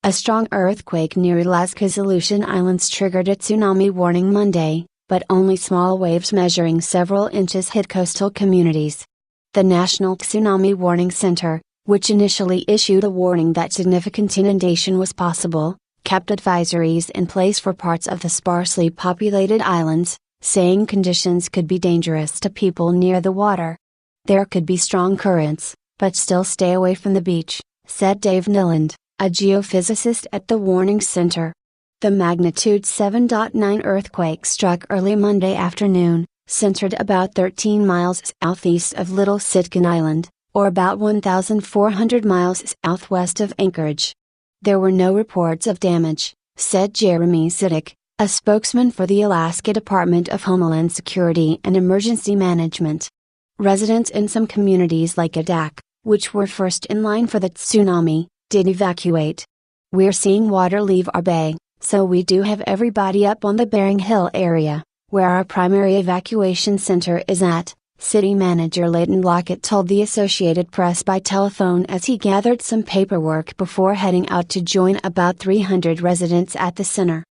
A strong earthquake near Alaska's Aleutian Islands triggered a tsunami warning Monday, but only small waves measuring several inches hit coastal communities. The National Tsunami Warning Center, which initially issued a warning that significant inundation was possible, kept advisories in place for parts of the sparsely populated islands, saying conditions could be dangerous to people near the water. There could be strong currents, but still stay away from the beach, said Dave Niland, a geophysicist at the warning center. The magnitude 7.9 earthquake struck early Monday afternoon, centered about 13 miles southeast of Little Sitkin Island, or about 1,400 miles southwest of Anchorage. There were no reports of damage, said Jeremy Siddick, a spokesman for the Alaska Department of Homeland Security and Emergency Management. Residents in some communities like Adak, which were first in line for the tsunami, did evacuate. "We're seeing water leave our bay, so we do have everybody up on the Bering Hill area, where our primary evacuation center is at," City Manager Leighton Lockett told the Associated Press by telephone as he gathered some paperwork before heading out to join about 300 residents at the center.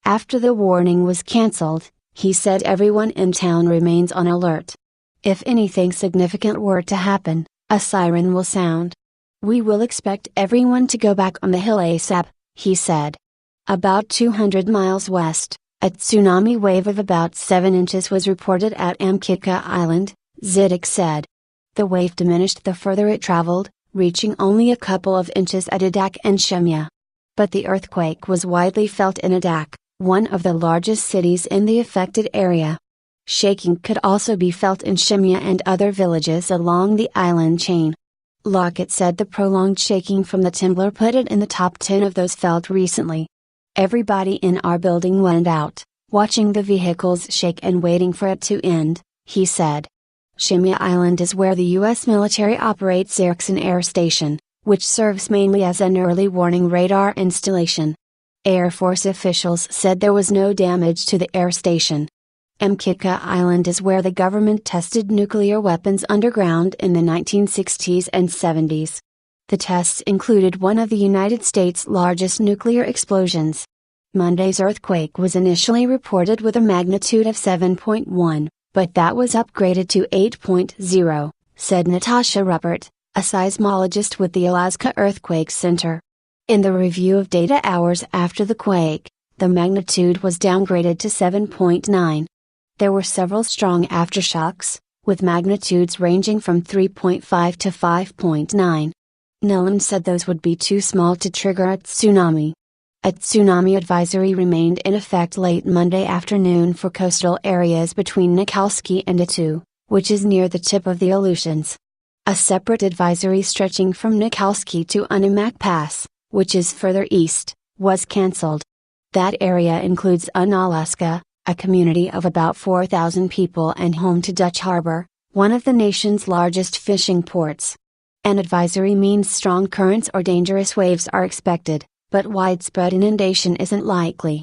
After the warning was canceled, he said everyone in town remains on alert. "If anything significant were to happen, a siren will sound. We will expect everyone to go back on the hill ASAP," he said. About 200 miles west, a tsunami wave of about 7 inches was reported at Amkitka Island, Zidek said. The wave diminished the further it traveled, reaching only a couple of inches at Adak and Shemya. But the earthquake was widely felt in Adak, one of the largest cities in the affected area. Shaking could also be felt in Shemya and other villages along the island chain. Lockett said the prolonged shaking from the timber put it in the top 10 of those felt recently. "Everybody in our building went out, watching the vehicles shake and waiting for it to end," he said. Shemya Island is where the U.S. military operates Erickson Air Station, which serves mainly as an early warning radar installation. Air Force officials said there was no damage to the air station. Amkitka Island is where the government tested nuclear weapons underground in the 1960s and 70s. The tests included one of the United States' largest nuclear explosions. Monday's earthquake was initially reported with a magnitude of 7.1, but that was upgraded to 8.0, said Natasha Ruppert, a seismologist with the Alaska Earthquake Center. In the review of data hours after the quake, the magnitude was downgraded to 7.9. There were several strong aftershocks, with magnitudes ranging from 3.5 to 5.9. Niland said those would be too small to trigger a tsunami. A tsunami advisory remained in effect late Monday afternoon for coastal areas between Nikolsky and Attu, which is near the tip of the Aleutians. A separate advisory stretching from Nikolsky to Unimak Pass, which is further east, was cancelled. That area includes Unalaska, a community of about 4,000 people and home to Dutch Harbor, one of the nation's largest fishing ports. An advisory means strong currents or dangerous waves are expected, but widespread inundation isn't likely.